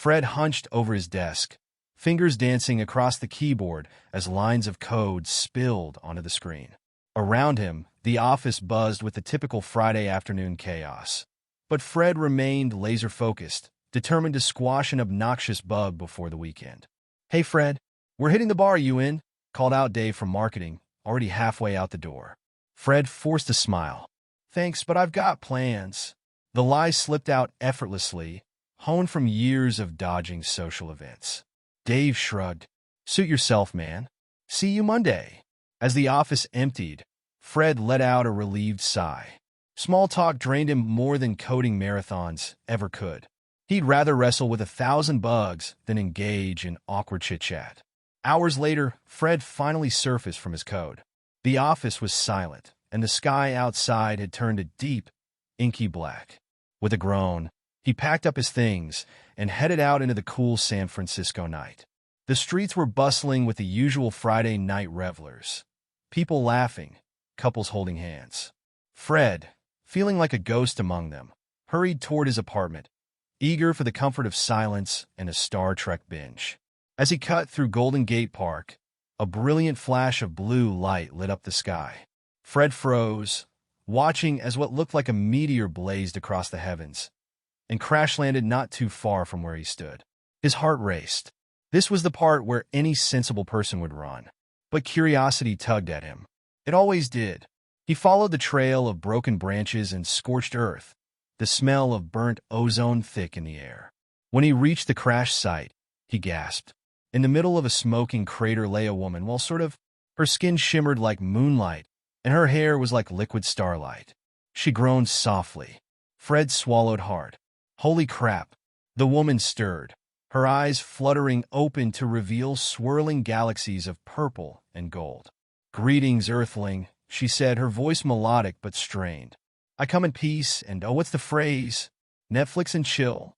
Fred hunched over his desk, fingers dancing across the keyboard as lines of code spilled onto the screen. Around him, the office buzzed with the typical Friday afternoon chaos. But Fred remained laser-focused, determined to squash an obnoxious bug before the weekend. "Hey, Fred, we're hitting the bar, you in?" called out Dave from marketing, already halfway out the door. Fred forced a smile. "Thanks, but I've got plans." The lie slipped out effortlessly, honed from years of dodging social events. Dave shrugged. "Suit yourself, man. See you Monday." As the office emptied, Fred let out a relieved sigh. Small talk drained him more than coding marathons ever could. He'd rather wrestle with 1,000 bugs than engage in awkward chit-chat. Hours later, Fred finally surfaced from his code. The office was silent, and the sky outside had turned a deep, inky black. With a groan, he packed up his things and headed out into the cool San Francisco night. The streets were bustling with the usual Friday night revelers. People laughing, couples holding hands. Fred, feeling like a ghost among them, hurried toward his apartment, eager for the comfort of silence and a Star Trek binge. As he cut through Golden Gate Park, a brilliant flash of blue light lit up the sky. Fred froze, watching as what looked like a meteor blazed across the heavens and crash-landed not too far from where he stood. His heart raced. This was the part where any sensible person would run. But curiosity tugged at him. It always did. He followed the trail of broken branches and scorched earth, the smell of burnt ozone thick in the air. When he reached the crash site, he gasped. In the middle of a smoking crater lay a woman, her skin shimmered like moonlight, and her hair was like liquid starlight. She groaned softly. Fred swallowed hard. Holy crap! The woman stirred, her eyes fluttering open to reveal swirling galaxies of purple and gold. "Greetings, Earthling," she said, her voice melodic but strained. "I come in peace, and what's the phrase? Netflix and chill."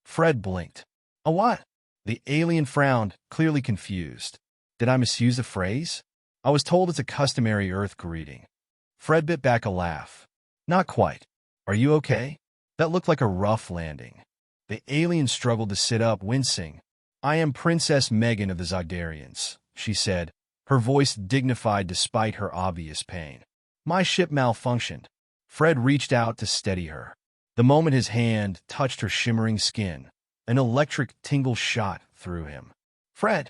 Fred blinked. "A what?" The alien frowned, clearly confused. "Did I misuse the phrase? I was told it's a customary Earth greeting." Fred bit back a laugh. "Not quite. Are you okay? That looked like a rough landing." The alien struggled to sit up, wincing. "I am Princess Megan of the Zogdarians," she said, her voice dignified despite her obvious pain. "My ship malfunctioned." Fred reached out to steady her. The moment his hand touched her shimmering skin, an electric tingle shot through him. Fred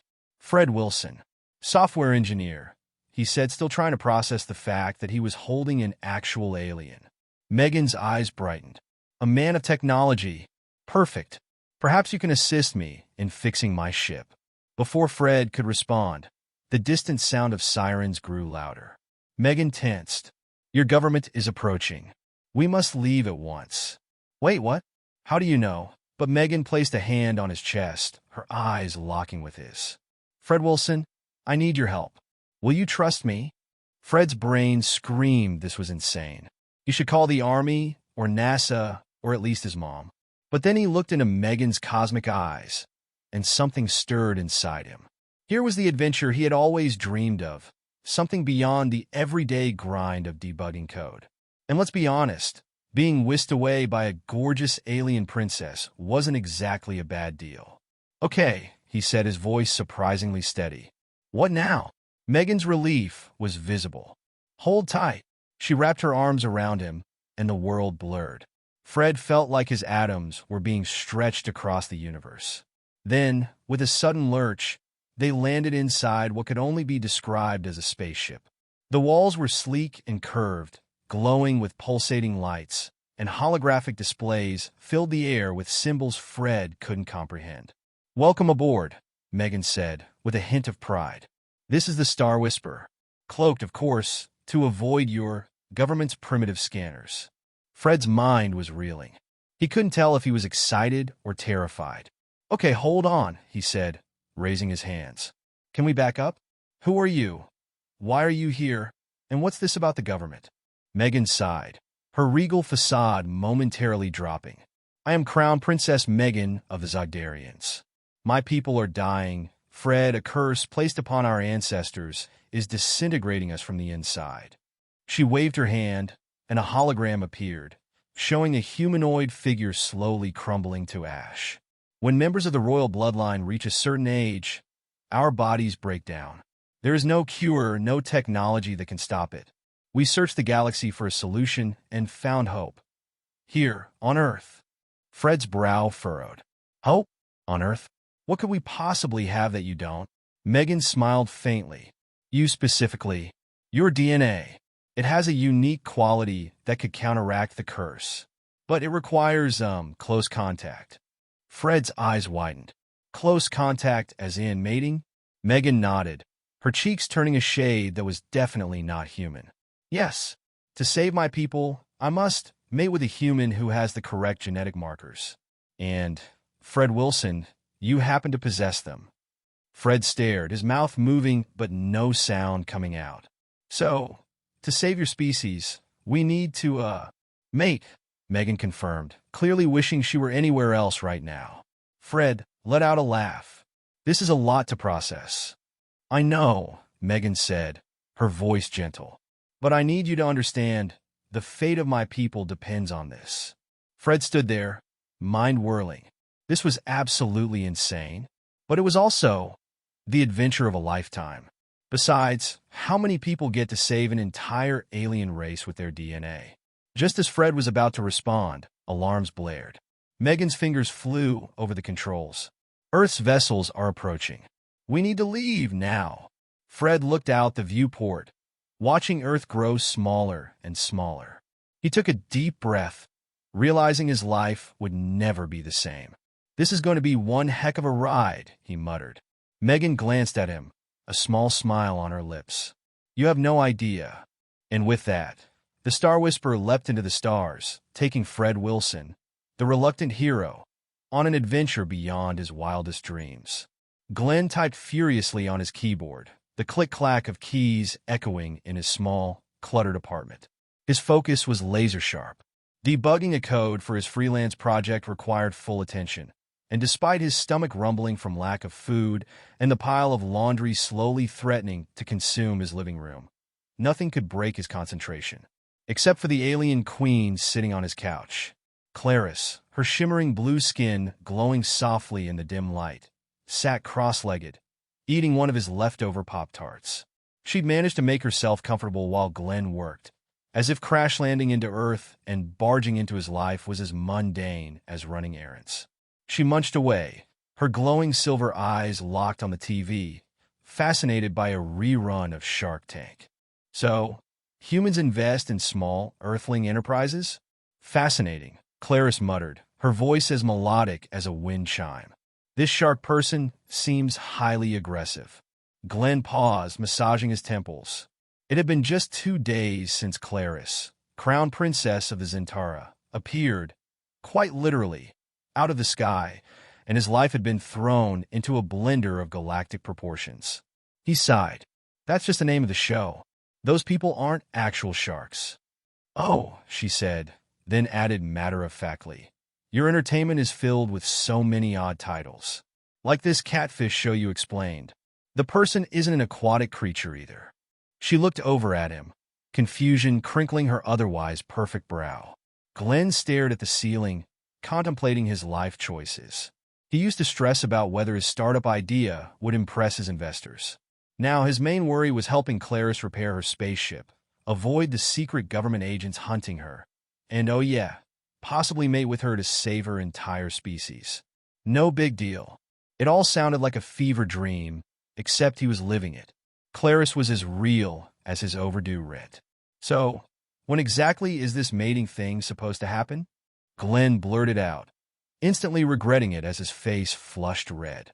Wilson, software engineer," he said, still trying to process the fact that he was holding an actual alien. Megan's eyes brightened. "A man of technology. Perfect. Perhaps you can assist me in fixing my ship." Before Fred could respond, the distant sound of sirens grew louder. Megan tensed. "Your government is approaching. We must leave at once." "Wait, what? How do you know?" But Megan placed a hand on his chest, her eyes locking with his. "Fred Wilson, I need your help. Will you trust me?" Fred's brain screamed this was insane. He should call the Army, or NASA, or at least his mom. But then he looked into Megan's cosmic eyes, and something stirred inside him. Here was the adventure he had always dreamed of, something beyond the everyday grind of debugging code. And let's be honest, being whisked away by a gorgeous alien princess wasn't exactly a bad deal. "Okay," he said, his voice surprisingly steady. "What now?" Megan's relief was visible. "Hold tight." She wrapped her arms around him, and the world blurred. Fred felt like his atoms were being stretched across the universe. Then, with a sudden lurch, they landed inside what could only be described as a spaceship. The walls were sleek and curved, glowing with pulsating lights, and holographic displays filled the air with symbols Fred couldn't comprehend. "Welcome aboard," Megan said, with a hint of pride. "This is the Star Whisperer. Cloaked, of course, to avoid your government's primitive scanners." Fred's mind was reeling. He couldn't tell if he was excited or terrified. "Okay, hold on," he said, raising his hands. "Can we back up? Who are you? Why are you here? And what's this about the government?" Megan sighed, her regal facade momentarily dropping. "I am Crown Princess Megan of the Zogdarians. My people are dying. Fred, a curse placed upon our ancestors, is disintegrating us from the inside." She waved her hand, and a hologram appeared, showing a humanoid figure slowly crumbling to ash. When members of the royal bloodline reach a certain age, our bodies break down. There is no cure, no technology that can stop it. We searched the galaxy for a solution and found hope. Here, on Earth. Fred's brow furrowed. Hope? On Earth? What could we possibly have that you don't? Megan smiled faintly. You specifically. Your DNA. It has a unique quality that could counteract the curse. But it requires, close contact. Fred's eyes widened. Close contact as in mating? Megan nodded, her cheeks turning a shade that was definitely not human. Yes. To save my people, I must mate with a human who has the correct genetic markers. And, Fred Wilson, you happen to possess them. Fred stared, his mouth moving but no sound coming out. So, to save your species, we need to, mate, Megan confirmed, clearly wishing she were anywhere else right now. Fred let out a laugh. This is a lot to process. I know, Megan said, her voice gentle. But I need you to understand, the fate of my people depends on this. Fred stood there, mind whirling. This was absolutely insane, but it was also the adventure of a lifetime. Besides, how many people get to save an entire alien race with their DNA? Just as Fred was about to respond, alarms blared. Megan's fingers flew over the controls. Earth's vessels are approaching. We need to leave now. Fred looked out the viewport, watching Earth grow smaller and smaller. He took a deep breath, realizing his life would never be the same. This is going to be one heck of a ride, he muttered. Megan glanced at him, a small smile on her lips. You have no idea. And with that, the Star Whisperer leapt into the stars, taking Fred Wilson, the reluctant hero, on an adventure beyond his wildest dreams. Glen typed furiously on his keyboard, the click-clack of keys echoing in his small, cluttered apartment. His focus was laser-sharp. Debugging a code for his freelance project required full attention, and despite his stomach rumbling from lack of food and the pile of laundry slowly threatening to consume his living room, nothing could break his concentration, except for the alien queen sitting on his couch. Klariss, her shimmering blue skin glowing softly in the dim light, sat cross-legged, eating one of his leftover Pop-Tarts. She'd managed to make herself comfortable while Glen worked, as if crash-landing into Earth and barging into his life was as mundane as running errands. She munched away, her glowing silver eyes locked on the TV, fascinated by a rerun of Shark Tank. So, humans invest in small, earthling enterprises? Fascinating, Klariss muttered, her voice as melodic as a wind chime. This shark person seems highly aggressive. Glen paused, massaging his temples. It had been just 2 days since Klariss, crown princess of the Zentara, appeared, quite literally, out of the sky, and his life had been thrown into a blender of galactic proportions. He sighed. That's just the name of the show. Those people aren't actual sharks. Oh, she said, then added matter-of-factly. Your entertainment is filled with so many odd titles. Like this catfish show you explained. The person isn't an aquatic creature either. She looked over at him, confusion crinkling her otherwise perfect brow. Glen stared at the ceiling, contemplating his life choices. He used to stress about whether his startup idea would impress his investors. Now his main worry was helping Klariss repair her spaceship, avoid the secret government agents hunting her, and oh yeah, possibly mate with her to save her entire species. No big deal. It all sounded like a fever dream, except he was living it. Klariss was as real as his overdue rent. So, when exactly is this mating thing supposed to happen? Glen blurted out, instantly regretting it as his face flushed red.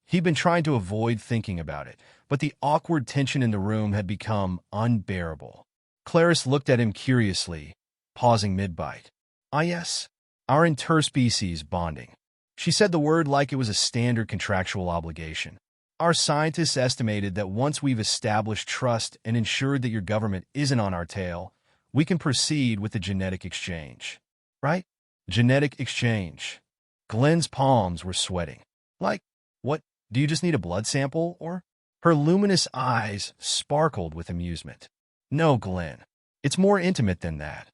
He'd been trying to avoid thinking about it, but the awkward tension in the room had become unbearable. Klariss looked at him curiously, pausing mid-bite. Ah yes, our interspecies bonding. She said the word like it was a standard contractual obligation. Our scientists estimated that once we've established trust and ensured that your government isn't on our tail, we can proceed with the genetic exchange. Right? Genetic exchange. Glen's palms were sweating. Like, what, do you just need a blood sample, or? Her luminous eyes sparkled with amusement. No, Glen. It's more intimate than that.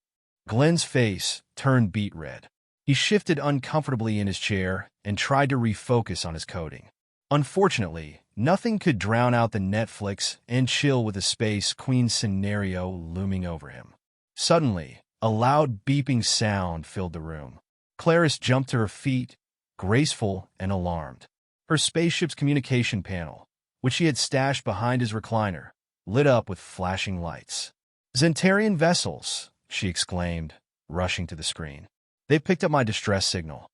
Glen's face turned beet red. He shifted uncomfortably in his chair and tried to refocus on his coding. Unfortunately, nothing could drown out the Netflix and chill with a Space Queen scenario looming over him. Suddenly, a loud beeping sound filled the room. Klariss jumped to her feet, graceful and alarmed. Her spaceship's communication panel, which she had stashed behind his recliner, lit up with flashing lights. "Zentarian vessels," she exclaimed, rushing to the screen. "They've picked up my distress signal."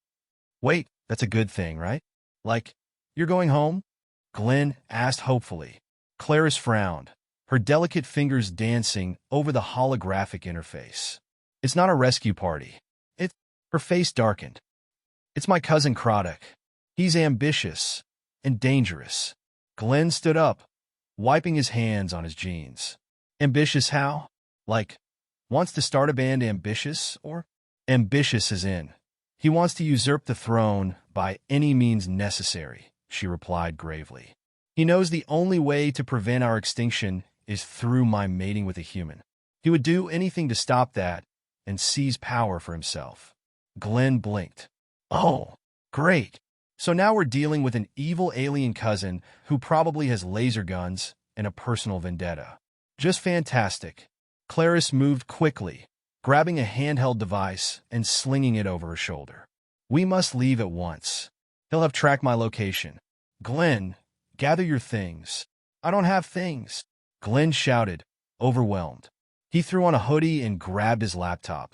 "Wait, that's a good thing, right? Like, you're going home?" Glen asked hopefully. Klariss frowned, her delicate fingers dancing over the holographic interface. "It's not a rescue party. Her face darkened. "It's my cousin Kradok. He's ambitious and dangerous." Glen stood up, wiping his hands on his jeans. "Ambitious how? Like, wants to start a band ambitious, or?" "Ambitious as in, he wants to usurp the throne by any means necessary," she replied gravely. "He knows the only way to prevent our extinction is through my mating with a human. He would do anything to stop that and seize power for himself." Glen blinked. "Oh, great. So now we're dealing with an evil alien cousin who probably has laser guns and a personal vendetta. Just fantastic." Klariss moved quickly, grabbing a handheld device and slinging it over her shoulder. "We must leave at once. He'll have tracked my location. Glen, gather your things." "I don't have things," Glen shouted, overwhelmed. He threw on a hoodie and grabbed his laptop,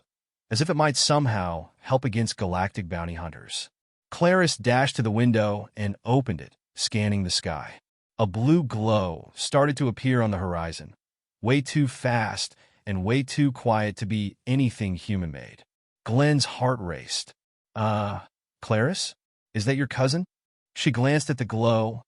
as if it might somehow help against galactic bounty hunters. Klariss dashed to the window and opened it, scanning the sky. A blue glow started to appear on the horizon, way too fast and way too quiet to be anything human-made. Glen's heart raced. Klariss? Is that your cousin?" She glanced at the glow,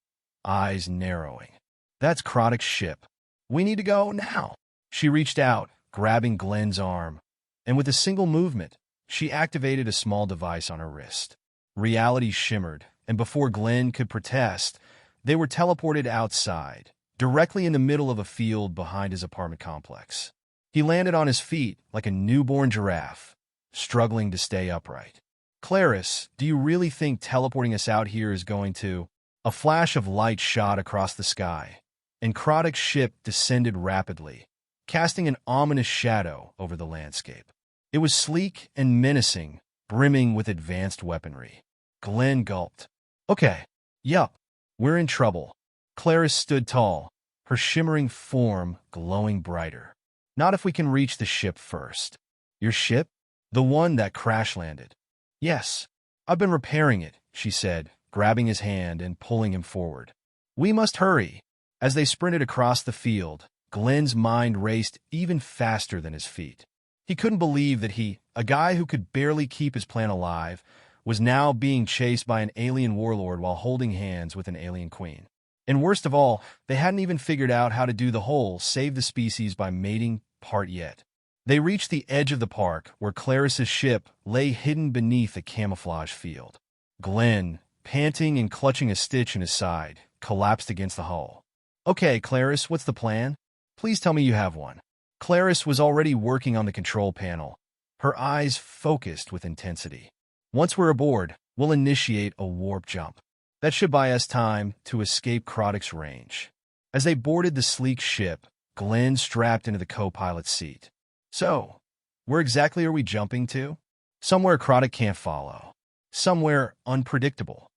eyes narrowing. "That's Kradok's ship. We need to go now." She reached out, grabbing Glen's arm, and with a single movement, she activated a small device on her wrist. Reality shimmered, and before Glen could protest, they were teleported outside, directly in the middle of a field behind his apartment complex. He landed on his feet like a newborn giraffe, struggling to stay upright. "Klariss, do you really think teleporting us out here is going to—" A flash of light shot across the sky, and Kradok's ship descended rapidly, casting an ominous shadow over the landscape. It was sleek and menacing, brimming with advanced weaponry. Glen gulped. "Okay, yup, we're in trouble." Klariss stood tall, her shimmering form glowing brighter. "Not if we can reach the ship first." "Your ship? The one that crash-landed?" "Yes. I've been repairing it," she said, grabbing his hand and pulling him forward. "We must hurry." As they sprinted across the field, Glen's mind raced even faster than his feet. He couldn't believe that he, a guy who could barely keep his plan alive, was now being chased by an alien warlord while holding hands with an alien queen. And worst of all, they hadn't even figured out how to do the whole save the species by mating part yet. They reached the edge of the park, where Klariss's ship lay hidden beneath a camouflage field. Glen, panting and clutching a stitch in his side, collapsed against the hull. "Okay, Klariss, what's the plan? Please tell me you have one." Klariss was already working on the control panel, her eyes focused with intensity. "Once we're aboard, we'll initiate a warp jump. That should buy us time to escape Kradok's range." As they boarded the sleek ship, Glen strapped into the co-pilot's seat. "So, where exactly are we jumping to?" "Somewhere Kradok can't follow. Somewhere unpredictable."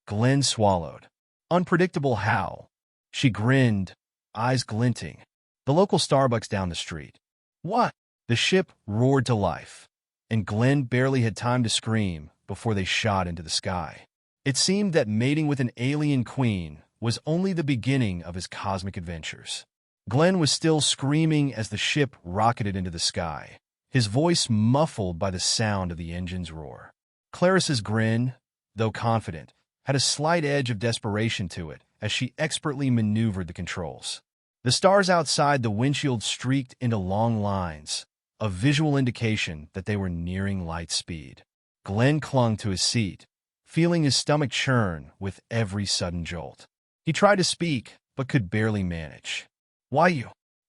Glen swallowed. "Unpredictable how?" She grinned, eyes glinting. "The local Starbucks down the street." "What?" The ship roared to life, and Glen barely had time to scream before they shot into the sky. It seemed that mating with an alien queen was only the beginning of his cosmic adventures. Glen was still screaming as the ship rocketed into the sky, his voice muffled by the sound of the engine's roar. Klariss's grin, though confident, had a slight edge of desperation to it as she expertly maneuvered the controls. The stars outside the windshield streaked into long lines, a visual indication that they were nearing light speed. Glen clung to his seat, feeling his stomach churn with every sudden jolt. He tried to speak, but could barely manage. "Why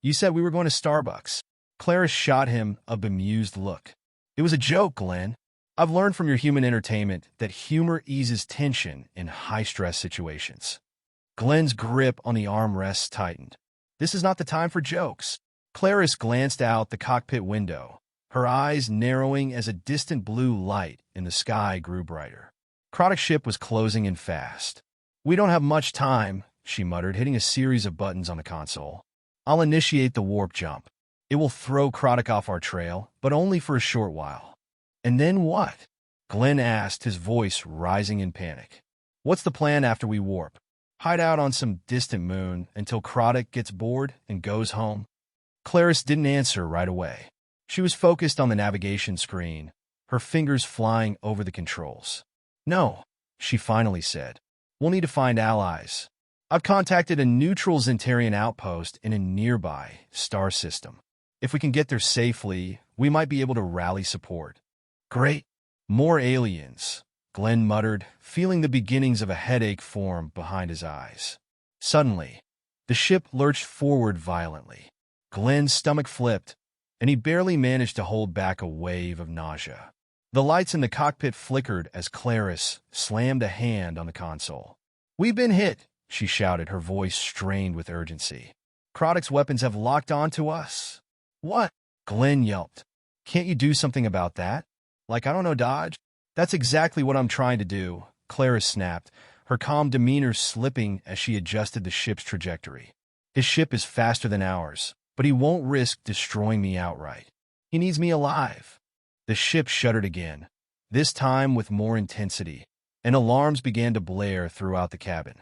you said we were going to Starbucks." Klariss shot him a bemused look. "It was a joke, Glen. I've learned from your human entertainment that humor eases tension in high-stress situations. Glen's grip on the armrests tightened. This is not the time for jokes. Klariss glanced out the cockpit window, her eyes narrowing as a distant blue light in the sky grew brighter. Kradok's ship was closing in fast. We don't have much time, she muttered, hitting a series of buttons on the console. I'll initiate the warp jump. It will throw Kradok off our trail, but only for a short while. And then what? Glen asked, his voice rising in panic. What's the plan after we warp? Hide out on some distant moon until Kradok gets bored and goes home? Klariss didn't answer right away. She was focused on the navigation screen, her fingers flying over the controls. No, she finally said. We'll need to find allies. I've contacted a neutral Zentarian outpost in a nearby star system. If we can get there safely, we might be able to rally support. Great. More aliens, Glen muttered, feeling the beginnings of a headache form behind his eyes. Suddenly, the ship lurched forward violently. Glen's stomach flipped, and he barely managed to hold back a wave of nausea. The lights in the cockpit flickered as Klariss slammed a hand on the console. We've been hit, she shouted, her voice strained with urgency. Kradok's weapons have locked onto us. What? Glen yelped. Can't you do something about that? Like, I don't know, dodge? That's exactly what I'm trying to do, Klariss snapped, her calm demeanor slipping as she adjusted the ship's trajectory. His ship is faster than ours, but he won't risk destroying me outright. He needs me alive. The ship shuddered again, this time with more intensity, and alarms began to blare throughout the cabin.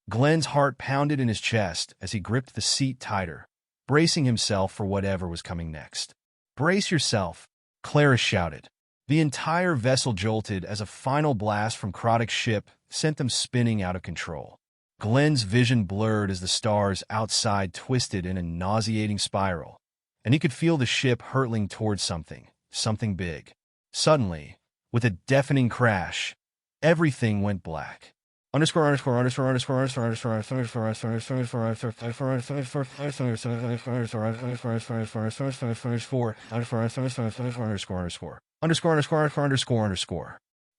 Glen's heart pounded in his chest as he gripped the seat tighter, bracing himself for whatever was coming next. Brace yourself, Klariss shouted. The entire vessel jolted as a final blast from Kradok's ship sent them spinning out of control. Glen's vision blurred as the stars outside twisted in a nauseating spiral, and he could feel the ship hurtling towards something big. Suddenly, with a deafening crash, everything went black.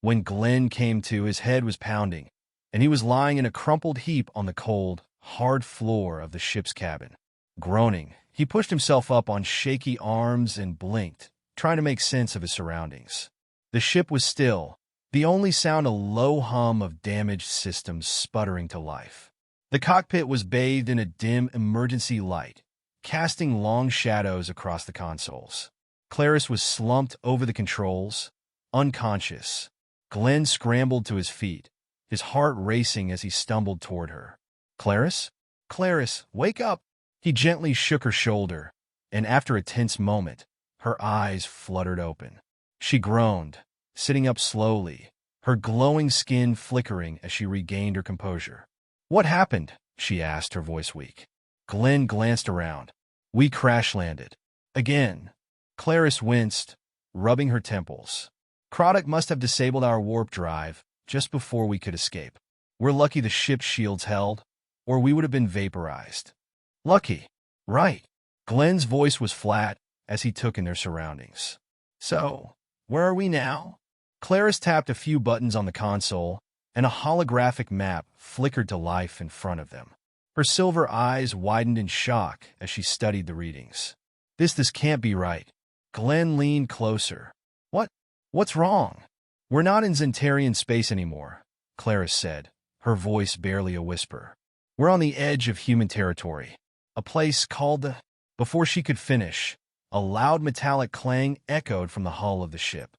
When Glen came to, his head was pounding, and he was lying in a crumpled heap on the cold, hard floor of the ship's cabin. Groaning, he pushed himself up on shaky arms and blinked, trying to make sense of his surroundings. The ship was still, the only sound a low hum of damaged systems sputtering to life. The cockpit was bathed in a dim emergency light, casting long shadows across the consoles. Klariss was slumped over the controls, unconscious. Glen scrambled to his feet, his heart racing as he stumbled toward her. Klariss? Klariss, wake up! He gently shook her shoulder, and after a tense moment, her eyes fluttered open. She groaned, sitting up slowly, her glowing skin flickering as she regained her composure. What happened? She asked, her voice weak. Glen glanced around. We crash-landed. Again. Klariss winced, rubbing her temples. Kradok must have disabled our warp drive just before we could escape. We're lucky the ship's shields held, or we would have been vaporized. Lucky. Right. Glen's voice was flat as he took in their surroundings. So, where are we now? Klariss tapped a few buttons on the console, and a holographic map flickered to life in front of them. Her silver eyes widened in shock as she studied the readings. This can't be right. Glen leaned closer. What's wrong? We're not in Zentarian space anymore, Klariss said, her voice barely a whisper. We're on the edge of human territory, a place called the... Before she could finish, a loud metallic clang echoed from the hull of the ship.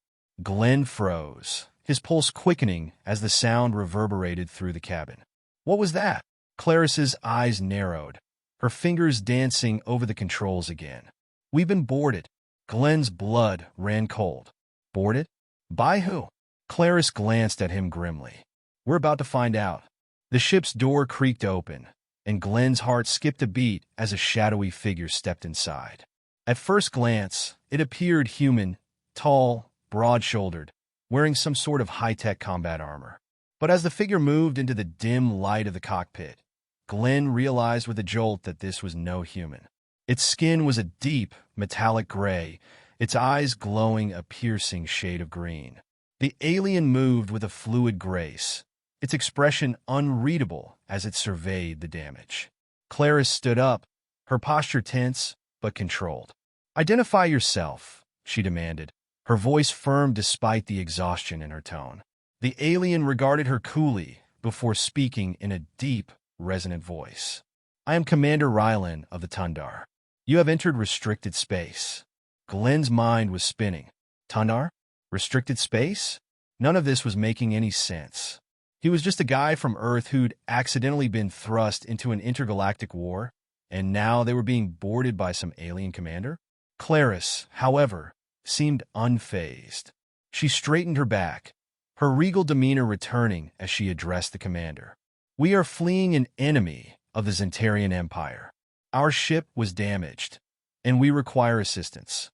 Glen froze, his pulse quickening as the sound reverberated through the cabin. What was that? Clariss's eyes narrowed, her fingers dancing over the controls again. We've been boarded. Glen's blood ran cold. Boarded? By who? Klariss glanced at him grimly. We're about to find out. The ship's door creaked open, and Glen's heart skipped a beat as a shadowy figure stepped inside. At first glance, it appeared human, tall, broad-shouldered, wearing some sort of high-tech combat armor. But as the figure moved into the dim light of the cockpit, Glen realized with a jolt that this was no human. Its skin was a deep, metallic gray, its eyes glowing a piercing shade of green. The alien moved with a fluid grace, its expression unreadable as it surveyed the damage. Klariss stood up, her posture tense but controlled. "Identify yourself," she demanded, her voice firm despite the exhaustion in her tone. The alien regarded her coolly before speaking in a deep, resonant voice. "I am Commander Rylan of the Tundaar. You have entered restricted space." Glen's mind was spinning. Tundaar? Restricted space? None of this was making any sense. He was just a guy from Earth who'd accidentally been thrust into an intergalactic war, and now they were being boarded by some alien commander? Klariss, however, seemed unfazed. She straightened her back, her regal demeanor returning as she addressed the commander. "We are fleeing an enemy of the Zentarian Empire. Our ship was damaged, and we require assistance."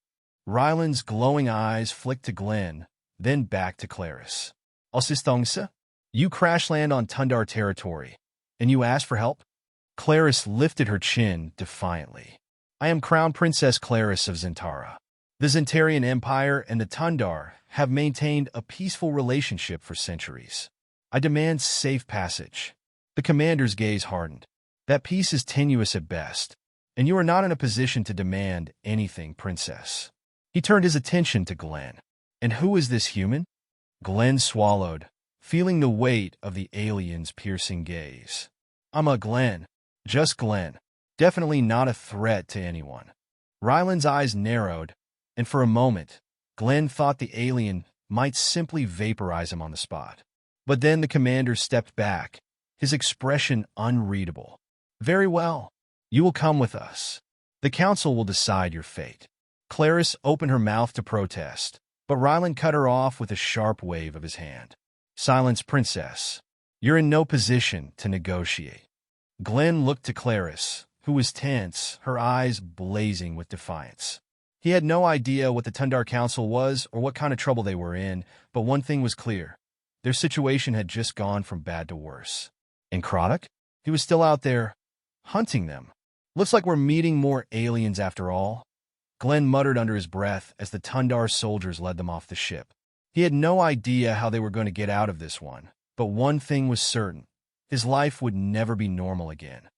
Ryland's glowing eyes flicked to Glen, then back to Klariss. "Assistance? You crash land on Tundaar territory, and you ask for help?" Klariss lifted her chin defiantly. "I am Crown Princess Klariss of Zentara. The Zentarian Empire and the Tundaar have maintained a peaceful relationship for centuries. I demand safe passage." The commander's gaze hardened. "That peace is tenuous at best, and you are not in a position to demand anything, Princess." He turned his attention to Glen. "And who is this human?" Glen swallowed, feeling the weight of the alien's piercing gaze. "I'm a Glen. Just Glen. Definitely not a threat to anyone." Ryland's eyes narrowed, and for a moment, Glen thought the alien might simply vaporize him on the spot. But then the commander stepped back, his expression unreadable. "Very well. You will come with us. The council will decide your fate." Klariss opened her mouth to protest, but Ryland cut her off with a sharp wave of his hand. "Silence, Princess. You're in no position to negotiate." Glen looked to Klariss, who was tense, her eyes blazing with defiance. He had no idea what the Tundaar Council was or what kind of trouble they were in, but one thing was clear. Their situation had just gone from bad to worse. And Kradok? He was still out there, hunting them. "Looks like we're meeting more aliens after all." Glen muttered under his breath as the Tundaar soldiers led them off the ship. He had no idea how they were going to get out of this one, but one thing was certain. His life would never be normal again.